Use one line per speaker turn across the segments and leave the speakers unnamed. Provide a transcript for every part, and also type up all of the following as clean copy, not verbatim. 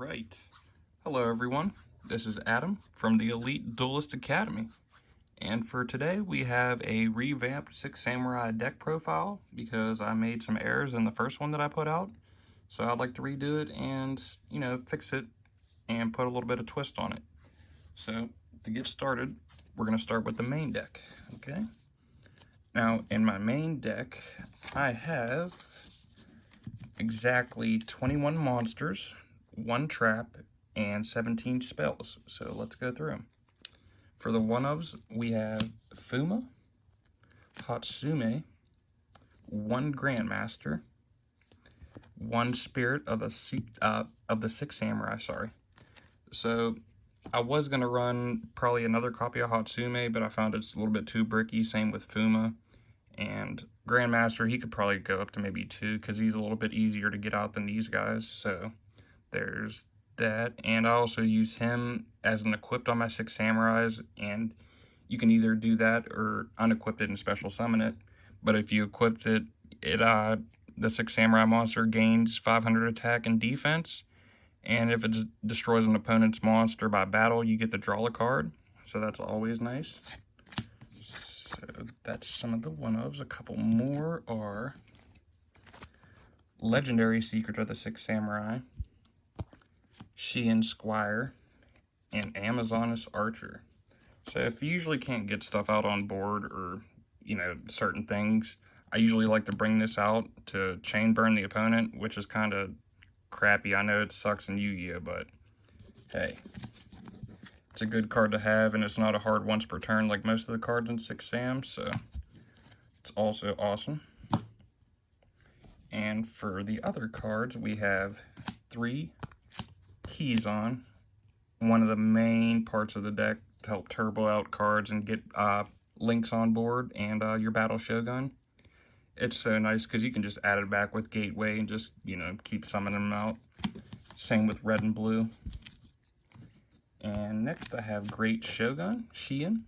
Alright, hello everyone, this is Adam from the Elite Duelist Academy, and for today we have a revamped Six Samurai deck profile because I made some errors in the first one that I put out, so I'd like to redo it and, fix it and put a little bit of twist on it. So, to get started, we're going to start with the main deck, okay? Now, in my main deck, I have exactly 21 monsters, 1 trap, and 17 spells. So let's go through them. For the one-ofs, we have Fuma, Hatsume, 1 Grandmaster, 1 Spirit of the Six Samurai, sorry. So I was going to run probably another copy of Hatsume, but I found it's a little bit too bricky, same with Fuma. And Grandmaster, he could probably go up to maybe 2 because he's a little bit easier to get out than these guys. So there's that. And I also use him as an equipped on my 6 Samurais. And you can either do that or unequip it and special summon it. But if you equipped it, the 6 Samurai monster gains 500 attack and defense. And if it destroys an opponent's monster by battle, you get to draw a card. So that's always nice. So that's some of the one-ofs. A couple more are Legendary Secret of the Six Samurai, Sheehan Squire, and Amazoness Archer. So if you usually can't get stuff out on board or, certain things, I usually like to bring this out to chain burn the opponent, which is kind of crappy. I know it sucks in Yu-Gi-Oh, but hey. It's a good card to have, and it's not a hard once per turn like most of the cards in 6 Sam, so it's also awesome. And for the other cards, we have 3 Kizan, one of the main parts of the deck to help turbo out cards and get links on board, and your Battle Shogun. It's so nice because you can just add it back with Gateway and just, keep summoning them out. Same with red and blue. And next I have Great Shogun, Sheehan.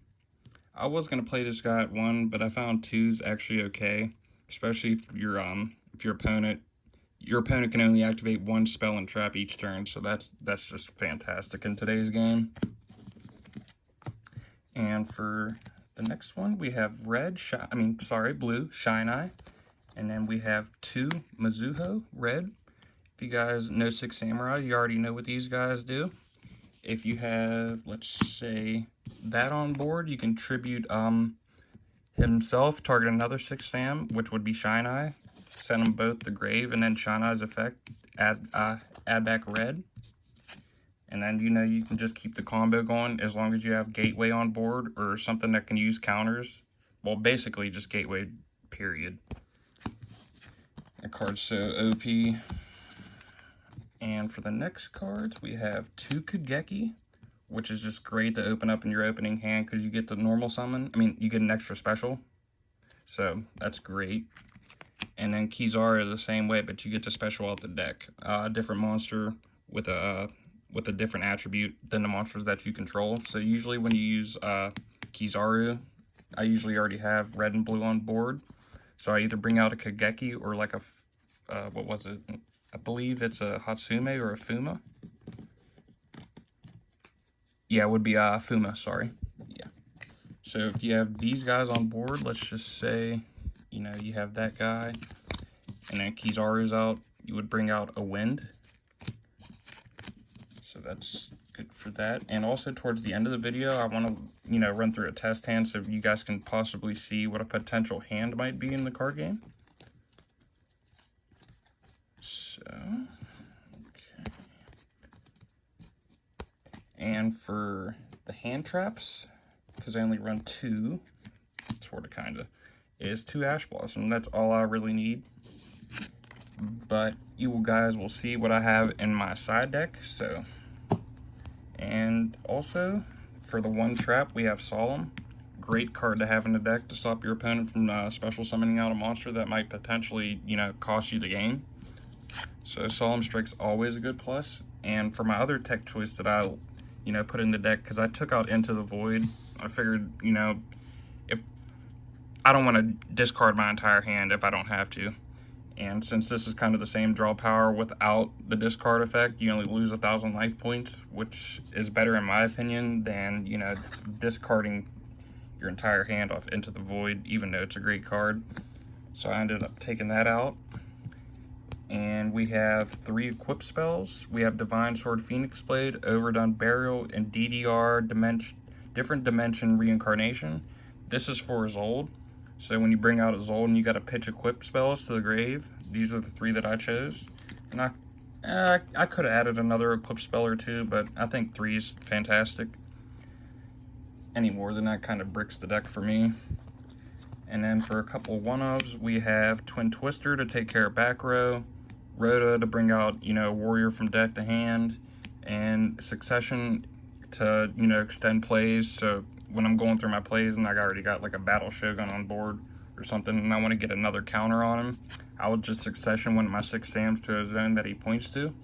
I was going to play this guy at 1, but I found 2's actually okay. Especially if your opponent can only activate 1 spell and trap each turn, so that's just fantastic in today's game. And for the next one, we have blue, Shine Eye. And then we have 2 Mizuho, red. If you guys know 6 Samurai, you already know what these guys do. If you have, let's say, that on board, you can tribute himself, target another 6 Sam, which would be Shine Eye. Send them both to grave, and then Shine Eye's effect, add back red. And then, you can just keep the combo going as long as you have Gateway on board or something that can use counters. Well, basically just Gateway, period. That card's so OP. And for the next cards, we have 2 Kageki, which is just great to open up in your opening hand because you get the normal summon. You get an extra special. So that's great. And then Kizaru the same way, but you get to special out the deck. A different monster with a different attribute than the monsters that you control. So usually when you use Kizaru, I usually already have red and blue on board. So I either bring out a Kageki or like what was it? I believe it's a Hatsume or a Fuma. Yeah, it would be a Fuma, sorry. Yeah. So if you have these guys on board, let's just say, you have that guy, and then Kizaru's out, you would bring out a Wind. So that's good for that. And also towards the end of the video, I want to, run through a test hand so you guys can possibly see what a potential hand might be in the card game. Okay. And for the hand traps, because I only run 2, sort of, kind of, is 2 Ash Blossom. That's all I really need. But you guys will see what I have in my side deck, so. And also, for the 1 trap, we have Solemn. Great card to have in the deck to stop your opponent from special summoning out a monster that might potentially, cost you the game. So Solemn Strike's always a good plus. And for my other tech choice that I, put in the deck, because I took out Into the Void, I figured, if I don't want to discard my entire hand if I don't have to. And since this is kind of the same draw power without the discard effect, you only lose 1,000 life points, which is better in my opinion than, you know, discarding your entire hand off Into the Void, even though it's a great card. So I ended up taking that out. And we have 3 equip spells. We have Divine Sword, Phoenix Blade, Overdone Burial, and DDR Different Dimension Reincarnation. This is for Zold. So when you bring out a Zold and you got to pitch equip spells to the grave, these are the 3 that I chose. And I could have added another equip spell or 2, but I think 3 is fantastic. Any more than that kind of bricks the deck for me. And then for a couple one-ofs, we have Twin Twister to take care of back row, Rhoda to bring out, you know, Warrior from deck to hand, and Succession to, you know, extend plays. So when I'm going through my plays and I already got like a Battle Shogun on board or something and I want to get another counter on him, I would just Succession one of my 6 Sams to a zone that he points to.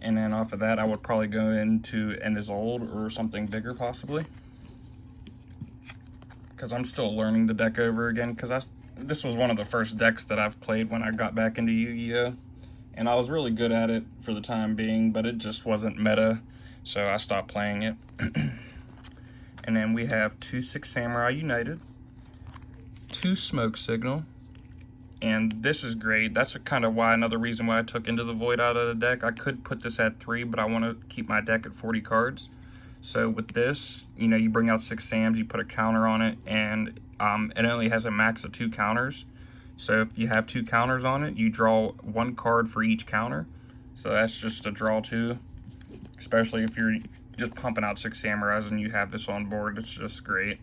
And then off of that, I would probably go into End is Old or something bigger possibly. Because I'm still learning the deck over again, because this was one of the first decks that I've played when I got back into Yu-Gi-Oh! And I was really good at it for the time being, but it just wasn't meta, so I stopped playing it. And then we have 2 Six Samurai United, 2 Smoke Signal, and this is great. That's kind of why, another reason why I took Into the Void out of the deck. I could put this at 3, but I want to keep my deck at 40 cards. So with this, you know, you bring out 6 Sams, you put a counter on it, and it only has a max of 2 counters. So if you have 2 counters on it, you draw 1 card for each counter. So that's just a draw 2, especially if you're just pumping out 6 Samurais and you have this on board. It's just great.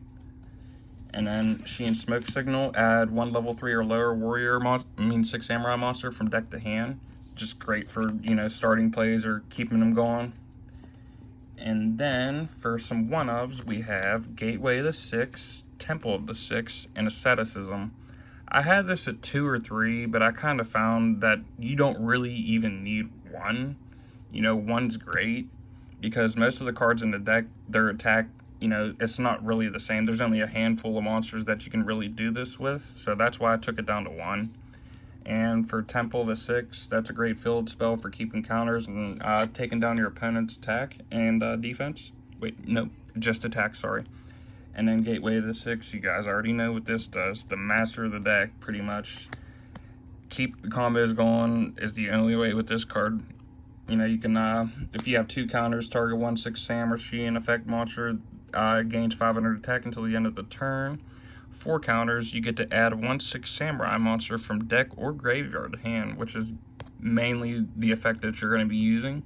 And then Sheen Smoke Signal, add 1 level 3 or lower warrior, 6 Samurai monster from deck to hand. Just great for, you know, starting plays or keeping them going. And then for some one-ofs, we have Gateway of the Six, Temple of the Six, and Asceticism. I had this at 2 or 3, but I kind of found that you don't really even need 1. You know, 1's great because most of the cards in the deck, their attack, you know, it's not really the same. There's only a handful of monsters that you can really do this with, so that's why I took it down to 1. And for Temple of the Six, that's a great field spell for keeping counters and taking down your opponent's attack and defense. Wait, no, just attack, sorry. And then Gateway of the Six, you guys already know what this does. The master of the deck, pretty much. Keep the combos going is the only way with this card. You know, you can, if you have 2 counters, target 1 6 Sam or Sheen effect monster, gains 500 attack until the end of the turn. 4 counters, you get to add 1 6 Samurai monster from deck or graveyard to hand, which is mainly the effect that you're going to be using.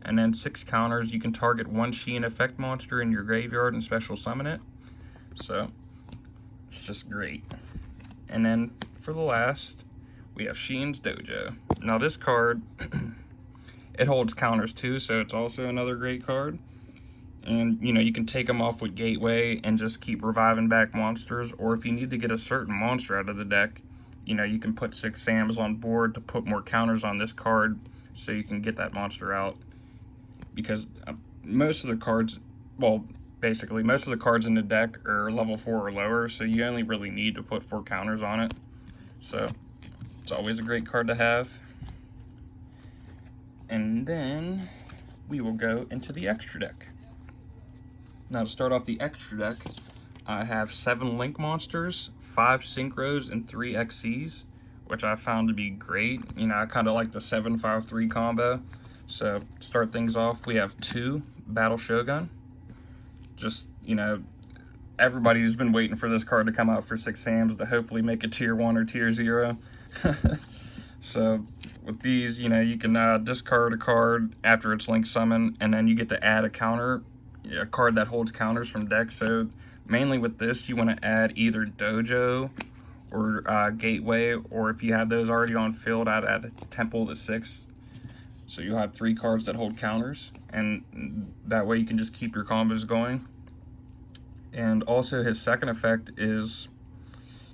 And then 6 counters, you can target 1 Sheen effect monster in your graveyard and special summon it. So, it's just great. And then for the last, we have Sheen's Dojo. Now this card, it holds counters too, so it's also another great card. And, you know, you can take them off with Gateway and just keep reviving back monsters. Or if you need to get a certain monster out of the deck, you know, you can put 6 Sams on board to put more counters on this card so you can get that monster out. Because most of the cards, well, basically, most of the cards in the deck are level 4 or lower, so you only really need to put 4 counters on it. So, it's always a great card to have. And then we will go into the extra deck. Now to start off the extra deck, I have 7 Link monsters, 5 Synchros, and 3 XCs, which I found to be great. You know, I kind of like the 7-5-3 combo. So to start things off, we have 2 Battle Shogun. Just, you know, everybody's been waiting for this card to come out for 6 Sams to hopefully make a tier 1 or tier 0. So with these, you know, you can discard a card after it's Link Summon, and then you get to add a counter, a card that holds counters from deck. So mainly with this, you want to add either Dojo or Gateway, or if you have those already on field, I'd add Temple of the Six. So you'll have 3 cards that hold counters, and that way you can just keep your combos going. And also his second effect is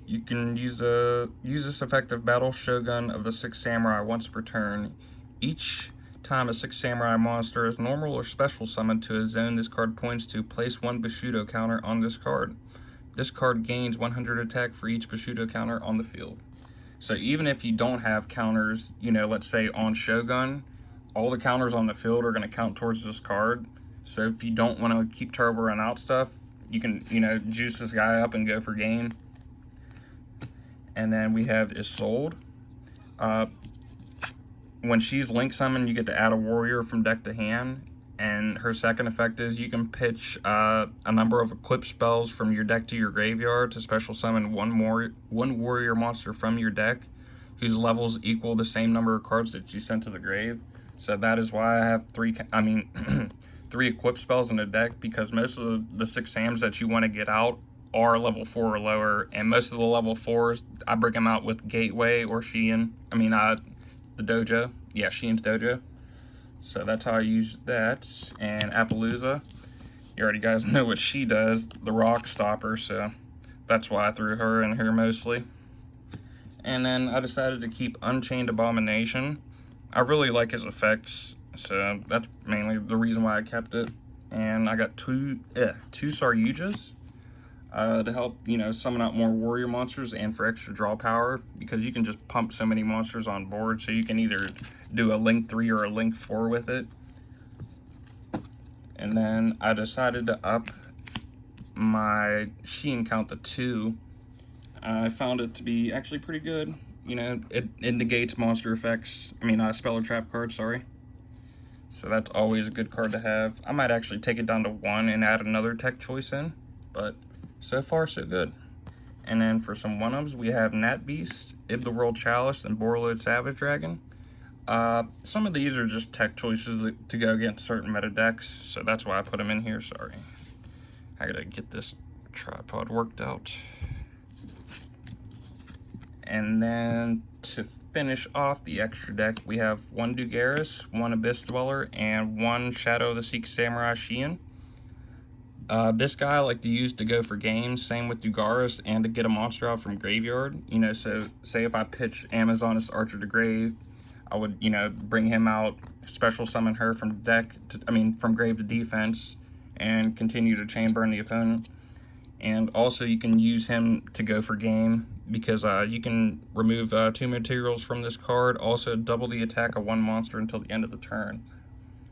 you can use this effect of Battle Shogun of the 6 Samurai once per turn. Each time a 6 Samurai monster is normal or special summoned to a zone this card points to, place 1 Bushido counter on this card. This card gains 100 attack for each Bushido counter on the field. So even if you don't have counters, you know, let's say on Shogun, all the counters on the field are going to count towards this card. So if you don't want to keep turbo run out stuff, you can, you know, juice this guy up and go for game. And then we have Isolde. When she's link summoned, you get to add a warrior from deck to hand. And her second effect is you can pitch a number of equip spells from your deck to your graveyard to special summon one warrior monster from your deck whose levels equal the same number of cards that you sent to the grave. So that is why I have three equip spells in the deck, because most of the 6 SAMs that you want to get out are level 4 or lower, and most of the level 4s, I bring them out with Gateway or Shein. The dojo. Yeah, Shein's dojo. So that's how I use that. And Appaloosa, you already guys know what she does, the rock stopper, so that's why I threw her in here mostly. And then I decided to keep Unchained Abomination. I really like his effects, so that's mainly the reason why I kept it. And I got two Saryujas to help, you know, summon out more warrior monsters and for extra draw power, because you can just pump so many monsters on board, so you can either do a link 3 or a link 4 with it. And then I decided to up my Shein count to 2. I found it to be actually pretty good. You know, it negates monster effects. Spell or trap cards, sorry. So that's always a good card to have. I might actually take it down to 1 and add another tech choice in, but so far so good. And then for some 1-ups, we have Nat Beast, Ib the World Chalice, and Borreload Savage Dragon. Some of these are just tech choices to go against certain meta decks, so that's why I put them in here, sorry. I gotta get this tripod worked out. And then to finish off the extra deck, we have 1 Dugaris, 1 Abyss Dweller, and 1 Shadow of the Sikh Samurai Shein. This guy I like to use to go for games, same with Dugaris, and to get a monster out from graveyard. You know, so say if I pitch Amazoness Archer to grave, I would, you know, bring him out, special summon her from from grave to defense, and continue to chain burn the opponent. And also you can use him to go for game, because you can remove 2 materials from this card, also double the attack of 1 monster until the end of the turn.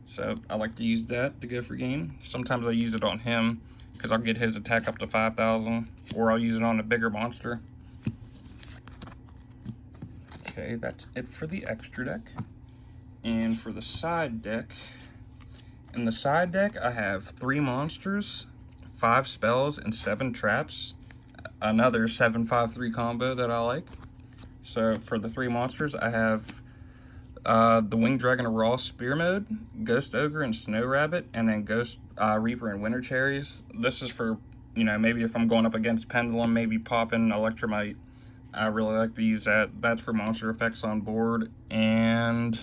So I like to use that to go for game. Sometimes I use it on him, because I'll get his attack up to 5,000, or I'll use it on a bigger monster. Okay, that's it for the extra deck. And for the side deck, in the side deck I have 3 monsters, 5 spells, and 7 traps. Another 7-5-3 combo that I like. So for the 3 monsters, I have the Winged Dragon of Raw Spear Mode, Ghost Ogre and Snow Rabbit, and then Ghost Reaper and Winter Cherries. This is for, you know, maybe if I'm going up against Pendulum, maybe popping Electromite. I really like to use that. That's for monster effects on board. And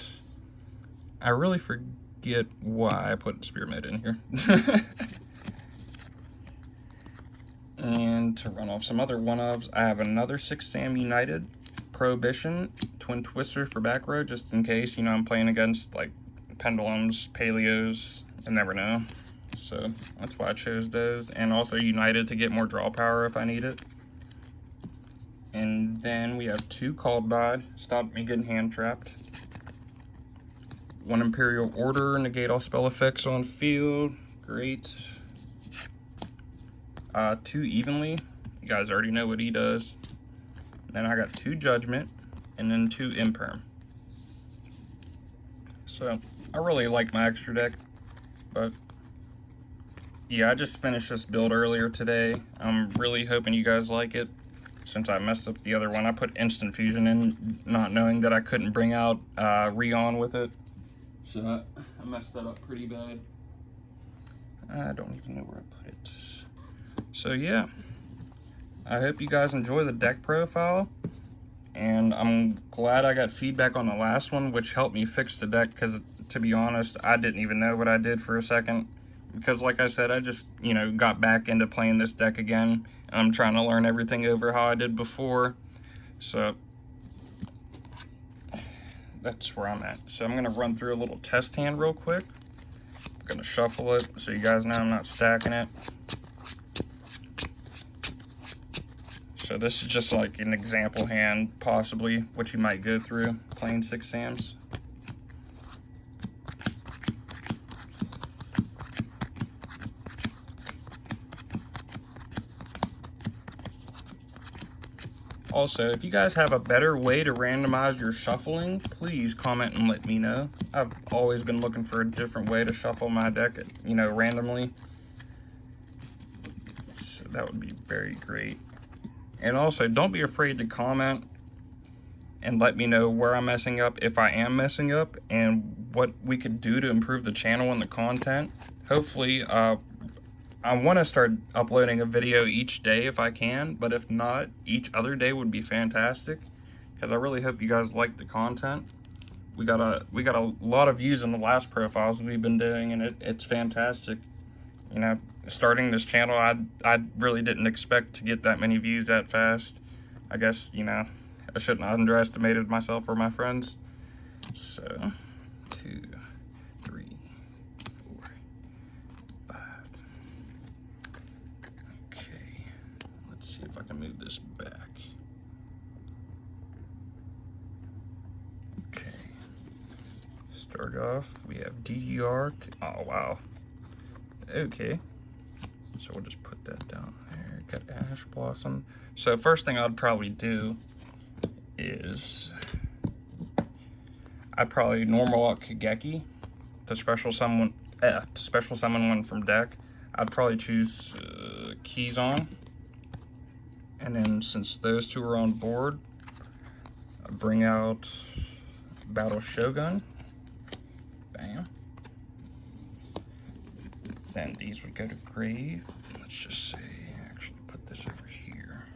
I really forget why I put Spear Mode in here. And to run off some other 1-ups, I have another 6 SAM United, Prohibition, Twin Twister for back row, just in case, you know, I'm playing against, like, Pendulums, Paleos, I never know. So that's why I chose those. And also United to get more draw power if I need it. And then we have 2 Called By, stop me getting hand trapped. 1 Imperial Order, negate all spell effects on field, great. 2 Evenly, you guys already know what he does. Then I got 2 Judgment, and then 2 Imperm. So I really like my extra deck, but yeah, I just finished this build earlier today. I'm really hoping you guys like it. Since I messed up the other one, I put Instant Fusion in, not knowing that I couldn't bring out Rion with it. So I messed that up pretty bad. I don't even know where I put it. So yeah, I hope you guys enjoy the deck profile, and I'm glad I got feedback on the last one, which helped me fix the deck, because to be honest, I didn't even know what I did for a second, because like I said, I just, you know, got back into playing this deck again, and I'm trying to learn everything over how I did before. So that's where I'm at. So I'm going to run through a little test hand real quick. I'm going to shuffle it so you guys know I'm not stacking it. So this is just like an example hand, possibly, what you might go through playing 6 Sams. Also, if you guys have a better way to randomize your shuffling, please comment and let me know. I've always been looking for a different way to shuffle my deck, you know, randomly. So that would be very great. And also, don't be afraid to comment and let me know where I'm messing up, if I am messing up, and what we could do to improve the channel and the content. Hopefully, I want to start uploading a video each day if I can, but if not, each other day would be fantastic, because I really hope you guys like the content. We got a lot of views in the last profiles we've been doing, and it's fantastic. You know, starting this channel, I really didn't expect to get that many views that fast. I guess, you know, I shouldn't have underestimated myself or my friends. So, 2, 3, 4, 5. Okay, let's see if I can move this back. Okay, start off, we have DDR. Oh, wow. Okay, so we'll just put that down there. Got Ash Blossom. So first thing I'd probably do is I'd probably normal out Kageki to special summon one from deck. I'd probably choose Keyzon, and then since those two are on board, I'd bring out Battle Shogun. Bam. Then these would go to grave. Let's just say, actually put this over here.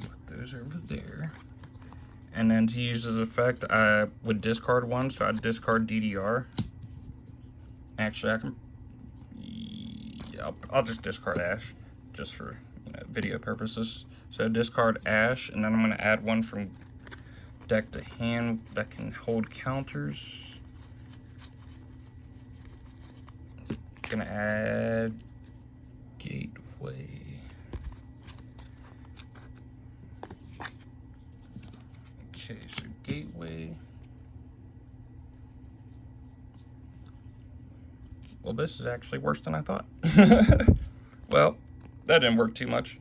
Put those over there. And then to use this effect, I would discard one, so I'd discard DDR. Actually, I can, yeah, I'll just discard Ash, just for, you know, video purposes. So discard Ash, and then I'm gonna add one from deck to hand that can hold counters. Gonna add Gateway. Okay, so Gateway. Well, this is actually worse than I thought. Well, that didn't work too much.